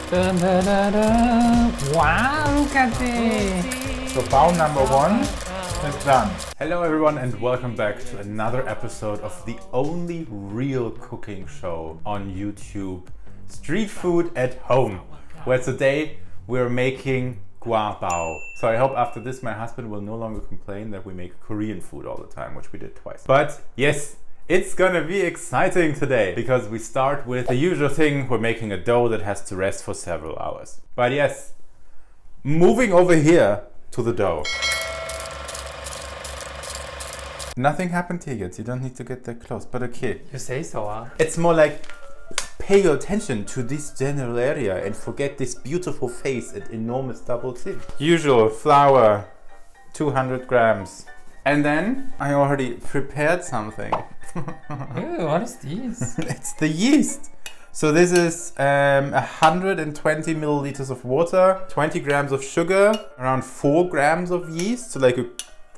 Dun, dun, dun, dun. Wow, look at this! So bao number 1 is done. Hello everyone and welcome back to another episode of the only real cooking show on YouTube, Street Food at Home, where today we're making Gua Bao. So I hope after this my husband will no longer complain that we make Korean food all the time, which we did twice. But yes, it's gonna be exciting today because we start with the usual thing. We're making a dough that has to rest for several hours. But yes, moving over here to the dough. Nothing happened here yet. You don't need to get that close, but okay. You say so, huh? It's more like pay your attention to this general area and forget this beautiful face and enormous double chin. Usual flour, 200 grams. And then I already prepared something. Ew, what is this? It's the yeast. So this is 120 milliliters of water, 20 grams of sugar, around 4 grams of yeast, so like a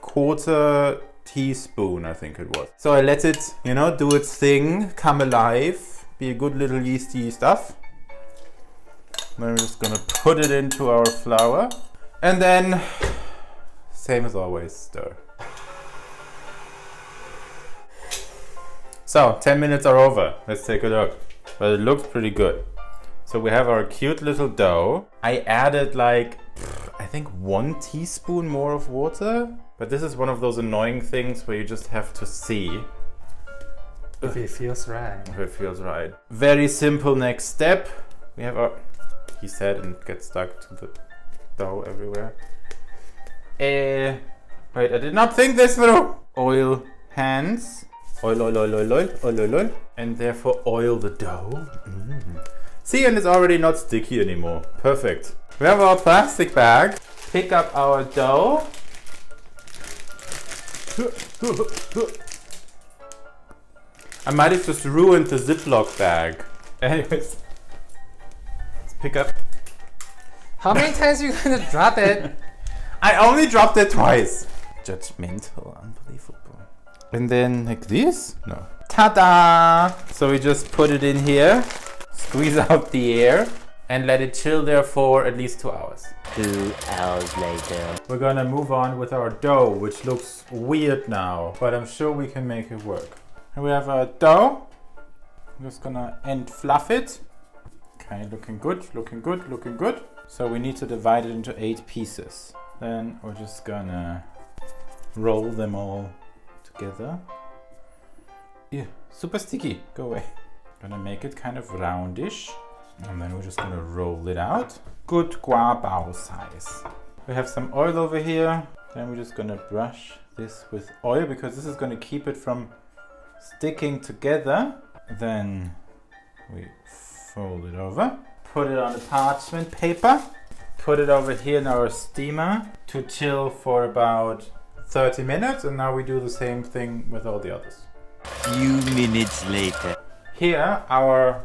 quarter teaspoon, I think it was. So I let it, do its thing, come alive, be a good little yeasty stuff. Then we're just gonna put it into our flour. And then, same as always, stir. So, 10 minutes are over. Let's take a look. But it looks pretty good. So we have our cute little dough. I added I think 1 teaspoon more of water. But this is one of those annoying things where you just have to see If it feels right. if it feels right. Very simple next step. We have our, he said, and it gets stuck to the dough everywhere. Wait, I did not think this through. Oil hands. Oil, oil, oil, oil, oil, oil, oil, oil. And therefore oil the dough. See, and it's already not sticky anymore. Perfect. We have our plastic bag. Pick up our dough. I might have just ruined the Ziploc bag. Anyways, let's pick up. How many times are you gonna drop it? I only dropped it twice. Judgmental, unbelievable. And then like this? No. Ta-da! So we just put it in here, squeeze out the air, and let it chill there for at least 2 hours. 2 hours later. We're gonna move on with our dough, which looks weird now, but I'm sure we can make it work. And we have our dough. I'm just gonna end fluff it. Okay, looking good, looking good, looking good. So we need to divide it into 8 pieces. Then we're just gonna roll them all together. Yeah, super sticky, go away. Gonna make it kind of roundish. And then we're just gonna roll it out. Good Gua Bao size. We have some oil over here. Then we're just gonna brush this with oil because this is gonna keep it from sticking together. Then we fold it over. Put it on the parchment paper. Put it over here in our steamer to chill for about 30 minutes. And now we do the same thing with all the others. Few minutes later. Here our,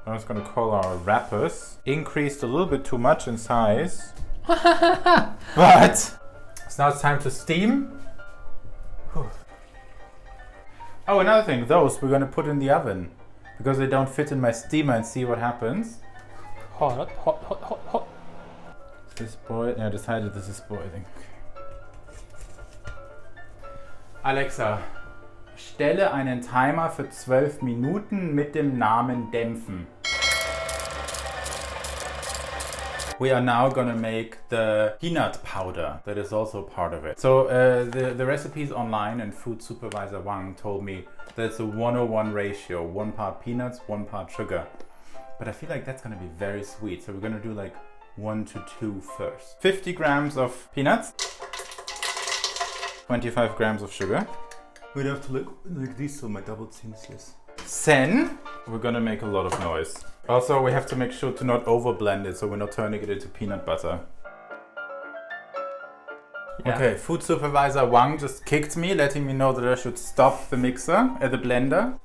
I was going to call our wrappers, increased a little bit too much in size. But so now it's time to steam. Whew. Oh, another thing, those we're going to put in the oven because they don't fit in my steamer, and see what happens. Hot, hot, hot, hot, hot. Is this boiled? I decided this is boiling. Alexa, stelle einen Timer für 12 Minuten mit dem Namen Dämpfen. We are now gonna make the peanut powder that is also part of it. So the recipes online, and food supervisor Wang told me there's a 1:1 ratio, 1 part peanuts, 1 part sugar. But I feel like that's gonna be very sweet. So we're gonna do like 1 to 2 first. 50 grams of peanuts, 25 grams of sugar. We'd have to look like this so my double chin's less. Then we're gonna make a lot of noise. Also, we have to make sure to not over blend it so we're not turning it into peanut butter. Yeah. Okay, food supervisor Wang just kicked me, letting me know that I should stop the mixer at the blender.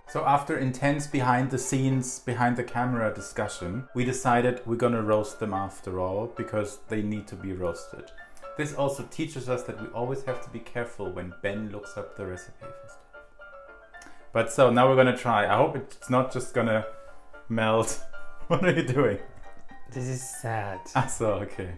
So after intense behind the scenes, behind the camera discussion, we decided we're gonna roast them after all because they need to be roasted. This also teaches us that we always have to be careful when Ben looks up the recipe for stuff. But so now we're gonna try. I hope it's not just gonna melt What are you doing? This is sad. Ah, so okay.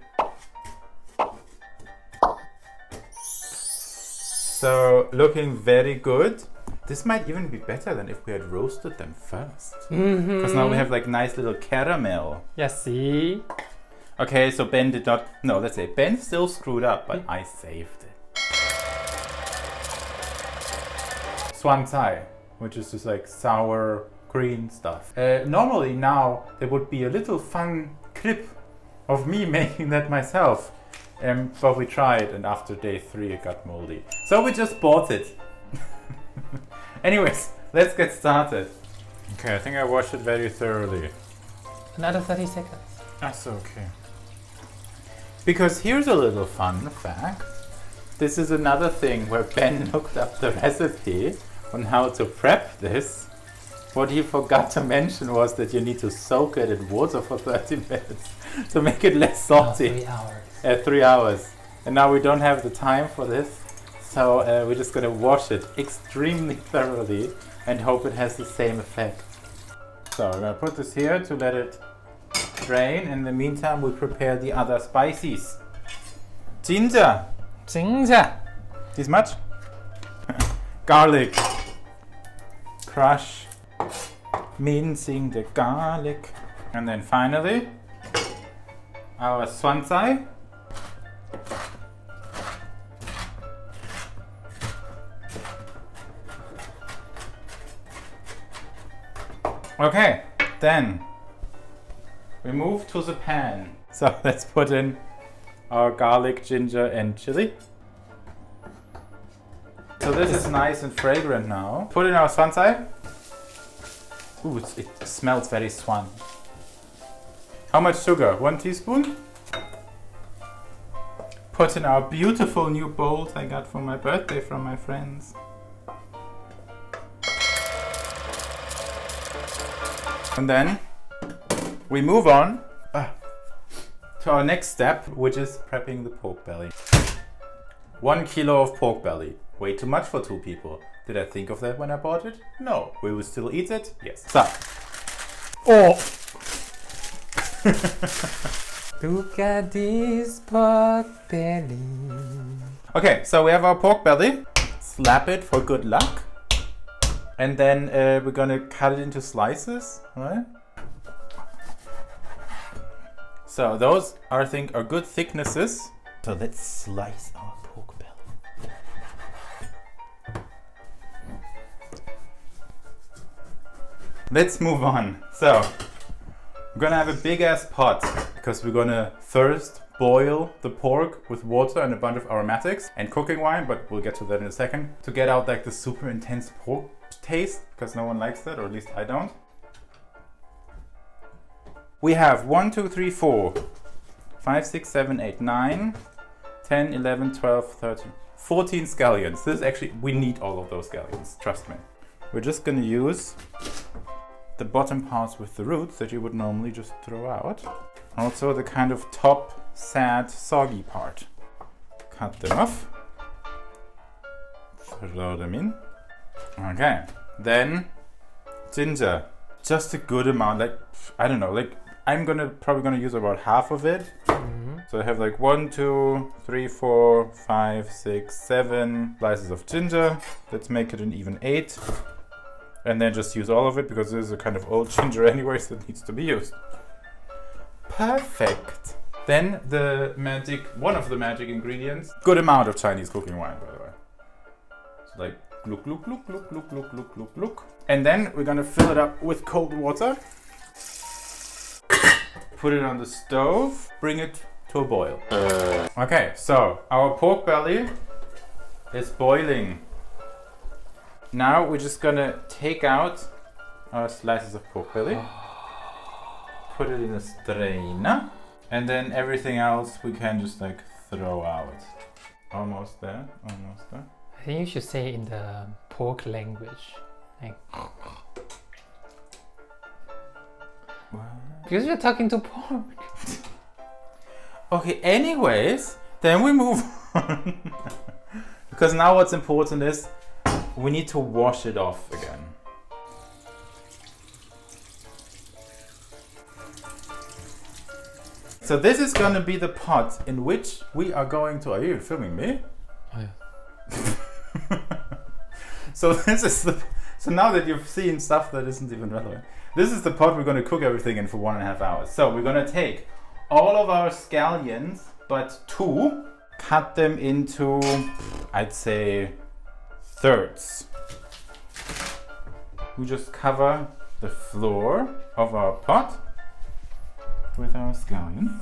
So looking very good. This might even be better than if we had roasted them first. Because now we have like nice little caramel. Yeah, see? Okay, so Ben did not, no, let's say Ben still screwed up, but I saved it. Swan Tsai, which is just like sour green stuff. Normally now there would be a little fun clip of me making that myself. But we tried and after day 3 it got moldy. So we just bought it. Anyways, let's get started. Okay, I think I washed it very thoroughly. Another 30 seconds. That's okay. Because here's a little fun fact. This is another thing where Ben looked up the recipe on how to prep this. What he forgot to mention was that you need to soak it in water for 30 minutes to make it less salty. 3 hours. 3 hours. And now we don't have the time for this. So we're just gonna wash it extremely thoroughly and hope it has the same effect. So we're gonna put this here to let it drain. In the meantime, we prepare the other spices. Ginger. Ginger. This much? Garlic. Crush. Mincing the garlic. And then finally, our swansai. Okay, then we move to the pan. So let's put in our garlic, ginger and chili. So this is nice and fragrant now. Put in our swansai. Ooh, it smells very swan. How much sugar? 1 teaspoon. Put in our beautiful new bowls I got for my birthday from my friends. And then we move on to our next step, which is prepping the pork belly. 1 kilo of pork belly. Way too much for 2 people. Did I think of that when I bought it? No. Will we still eat it? Yes. So. Oh! Look at this pork belly. Okay, so we have our pork belly. Slap it for good luck. And then we're gonna cut it into slices, right? So those I think are good thicknesses. So let's slice our pork belly. Let's move on. So we're gonna have a big ass pot because we're gonna first boil the pork with water and a bunch of aromatics and cooking wine, but we'll get to that in a second, to get out like the super intense pork taste, because no one likes that, or at least I don't. We have 1, 2, 3, 4, 5, 6, 7, 8, 9, 10, 11, 12, 13, 14 scallions. This is actually, we need all of those scallions, trust me. We're just gonna use the bottom parts with the roots that you would normally just throw out. Also the kind of top, sad, soggy part. Cut them off. Throw them in. Okay, then ginger. Just a good amount, like, I don't know, like I'm probably gonna use about half of it. So I have like 1, 2, 3, 4, 5, 6, 7 slices of ginger. Let's make it an even 8. And then just use all of it because this is a kind of old ginger anyways that needs to be used. Perfect. Then one of the magic ingredients. Good amount of Chinese cooking wine, by the way. So like look, look, look, look, look, look, look, look, look. And then we're gonna fill it up with cold water. Put it on the stove. Bring it to a boil. Okay, so our pork belly is boiling. Now we're just gonna take out our slices of pork belly. Put it in a strainer. And then everything else we can just like throw out. Almost there, almost there. I think you should say in the pork language. Like, because you're talking to pork. Okay, anyways, then we move on. Because now what's important is we need to wash it off again. So this is gonna be the pot in which we are going to. Are you filming me? Oh, yeah. So this is the. So now that you've seen stuff that isn't even relevant, this is the pot we're gonna cook everything in for 1.5 hours. So we're gonna take all of our scallions, but 2, cut them into, I'd say, thirds. We just cover the floor of our pot with our scallion.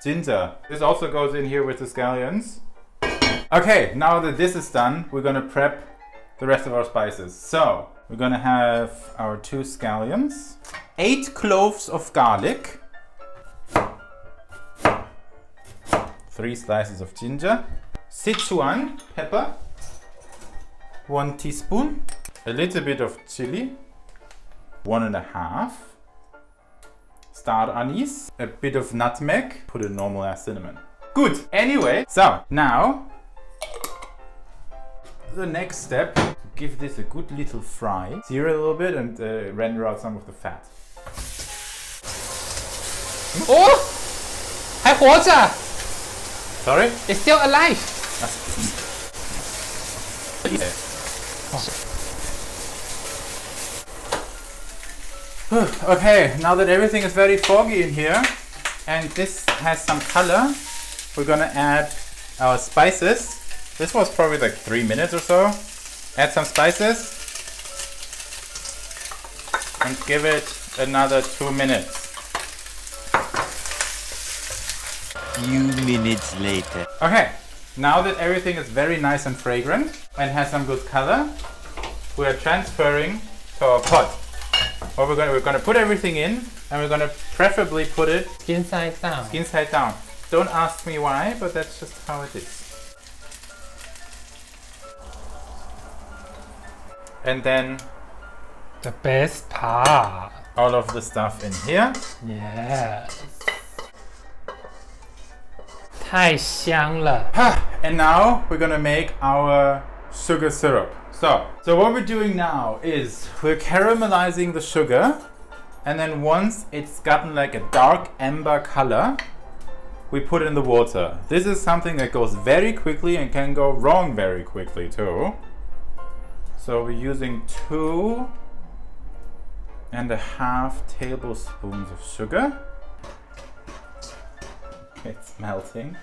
Ginger. This also goes in here with the scallions. Okay, now that this is done, we're gonna prep the rest of our spices. So, we're gonna have our 2 scallions, 8 cloves of garlic, 3 slices of ginger, Sichuan pepper, 1 teaspoon, a little bit of chili, 1.5, star anise, a bit of nutmeg, put a normal ass cinnamon. Good, anyway, so now the next step, give this a good little fry, sear it a little bit and render out some of the fat. 哦，还活着 Sorry? ，It's still alive。 Okay, now that everything is very foggy in here and this has some color, we're gonna add our spices. This was probably like 3 minutes or so. Add some spices and give it another 2 minutes. Few minutes later. Okay, now that everything is very nice and fragrant and has some good color, we are transferring to our pot. What we're gonna put everything in and we're gonna preferably put it inside down。 inside down. Don't ask me why, but that's just how it is. And then The best part。 all of the stuff in here. Yes。太香了。 And now we're gonna make our sugar syrup. So what we're doing now is we're caramelizing the sugar, and then once it's gotten like a dark amber color, we put in the water. This is something that goes very quickly and can go wrong very quickly too. So we're using 2.5 tablespoons of sugar. It's melting.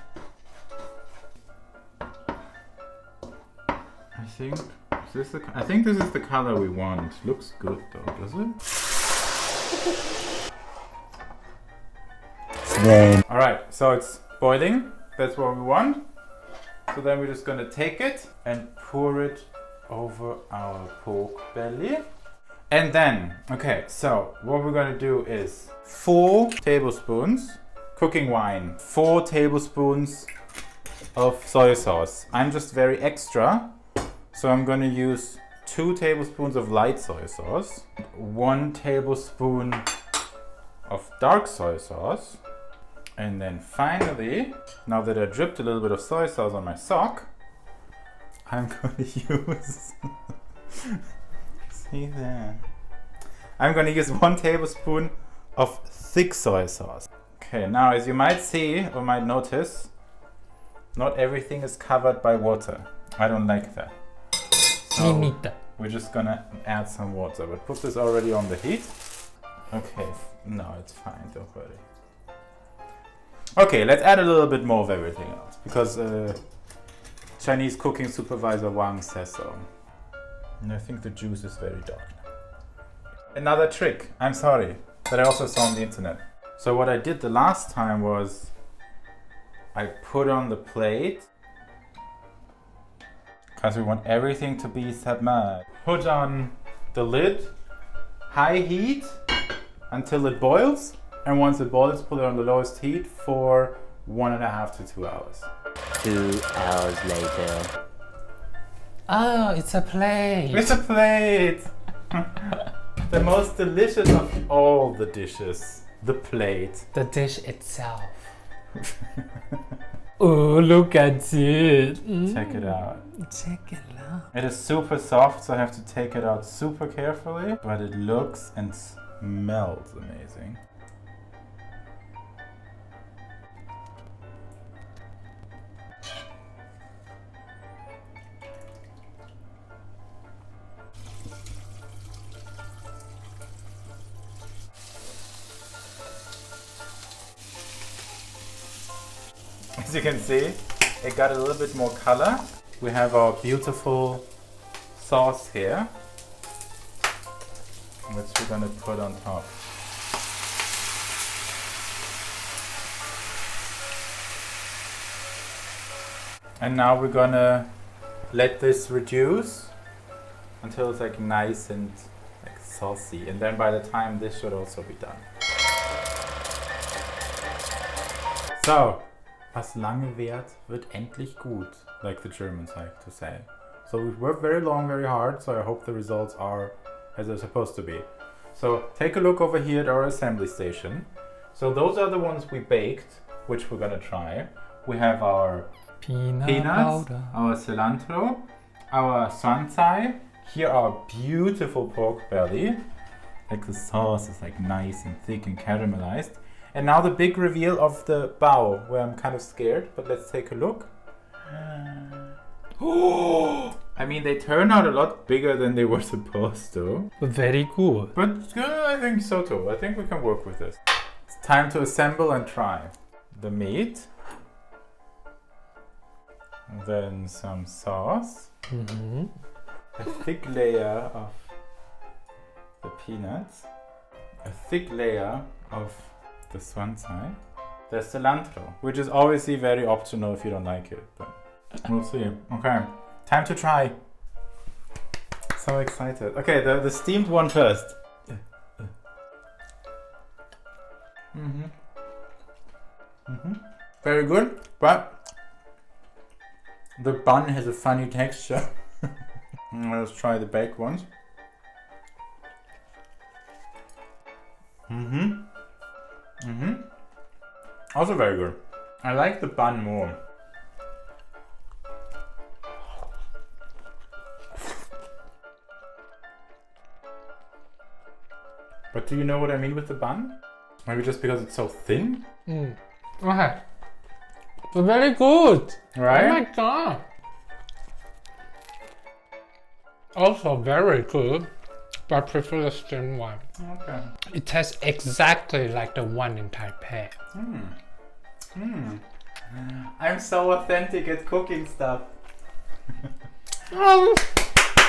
I think this is the color we want. Looks good though, does it? Alright, so it's boiling. That's what we want. So then we're just gonna take it and pour it over our pork belly. And then, okay, so what we're gonna do is 4 tablespoons cooking wine, 4 tablespoons of soy sauce. I'm just very extra. So I'm going to use 2 tablespoons of light soy sauce, 1 tablespoon of dark soy sauce, and then finally, now that I dripped a little bit of soy sauce on my sock, I'm going to use, see there, I'm going to use 1 tablespoon of thick soy sauce. Okay, now as you might see or might notice, not everything is covered by water. I don't like that. So we're just gonna add some water, but put this already on the heat. Okay, no, it's fine, don't worry. Okay, let's add a little bit more of everything else, because Chinese cooking supervisor Wang says so. And I think the juice is very dark now. Another trick, I'm sorry, that I also saw on the internet. So what I did the last time was I put on the plate, because we want everything to be submerged. Put on the lid, high heat until it boils, and once it boils, put it on the lowest heat for 1.5 to 2 hours. 2 hours later. Oh, it's a plate. It's a plate! The most delicious of all the dishes. The plate. The dish itself. Oh, look at it. Check it out. Check it out. It is super soft, so I have to take it out super carefully. But it looks and smells amazing. As you can see, it got a little bit more color. We have our beautiful sauce here, which we're gonna put on top. And now we're gonna let this reduce until it's like nice and like saucy. And then by the time this should also be done. So, was lange währt, wird endlich gut, like the Germans like to say. So we've worked very long, very hard, so I hope the results are as they're supposed to be. So take a look over here at our assembly station. So those are the ones we baked, which we're gonna try. We have our peanuts, powder. our cilantro, our swansai, here our beautiful pork belly. Like the sauce is like nice and thick and caramelized. And now the big reveal of the bao, where I'm kind of scared, but let's take a look. I mean, they turn out a lot bigger than they were supposed to. Very good. But I think so too. I think we can work with this. It's time to assemble and try. The meat. And then some sauce. Mm-hmm. A thick layer of the peanuts. A thick layer of the swansai. The cilantro, which is obviously very optional if you don't like it, but we'll see. Okay, time to try. So excited. Okay, the steamed one first. Very good, but the bun has a funny texture. Let's try the baked ones. Also very good. I like the bun more. But do you know what I mean with the bun? Maybe just because it's so thin? Okay. Very good. Right? Oh my god. Also very good, but I prefer the steamed one. Okay. It tastes exactly like the one in Taipei. I'm so authentic at cooking stuff.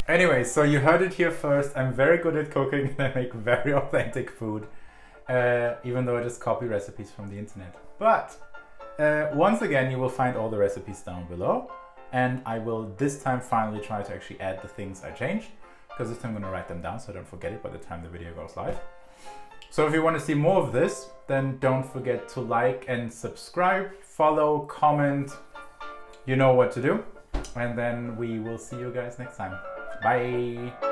Anyway, so you heard it here first. I'm very good at cooking and I make very authentic food. Even though I just copy recipes from the internet. But once again, you will find all the recipes down below. And I will this time finally try to actually add the things I changed. Because this time I'm going to write them down so I don't forget it by the time the video goes live. So if you want to see more of this, then don't forget to like and subscribe, follow, comment. You know what to do. And then we will see you guys next time. Bye!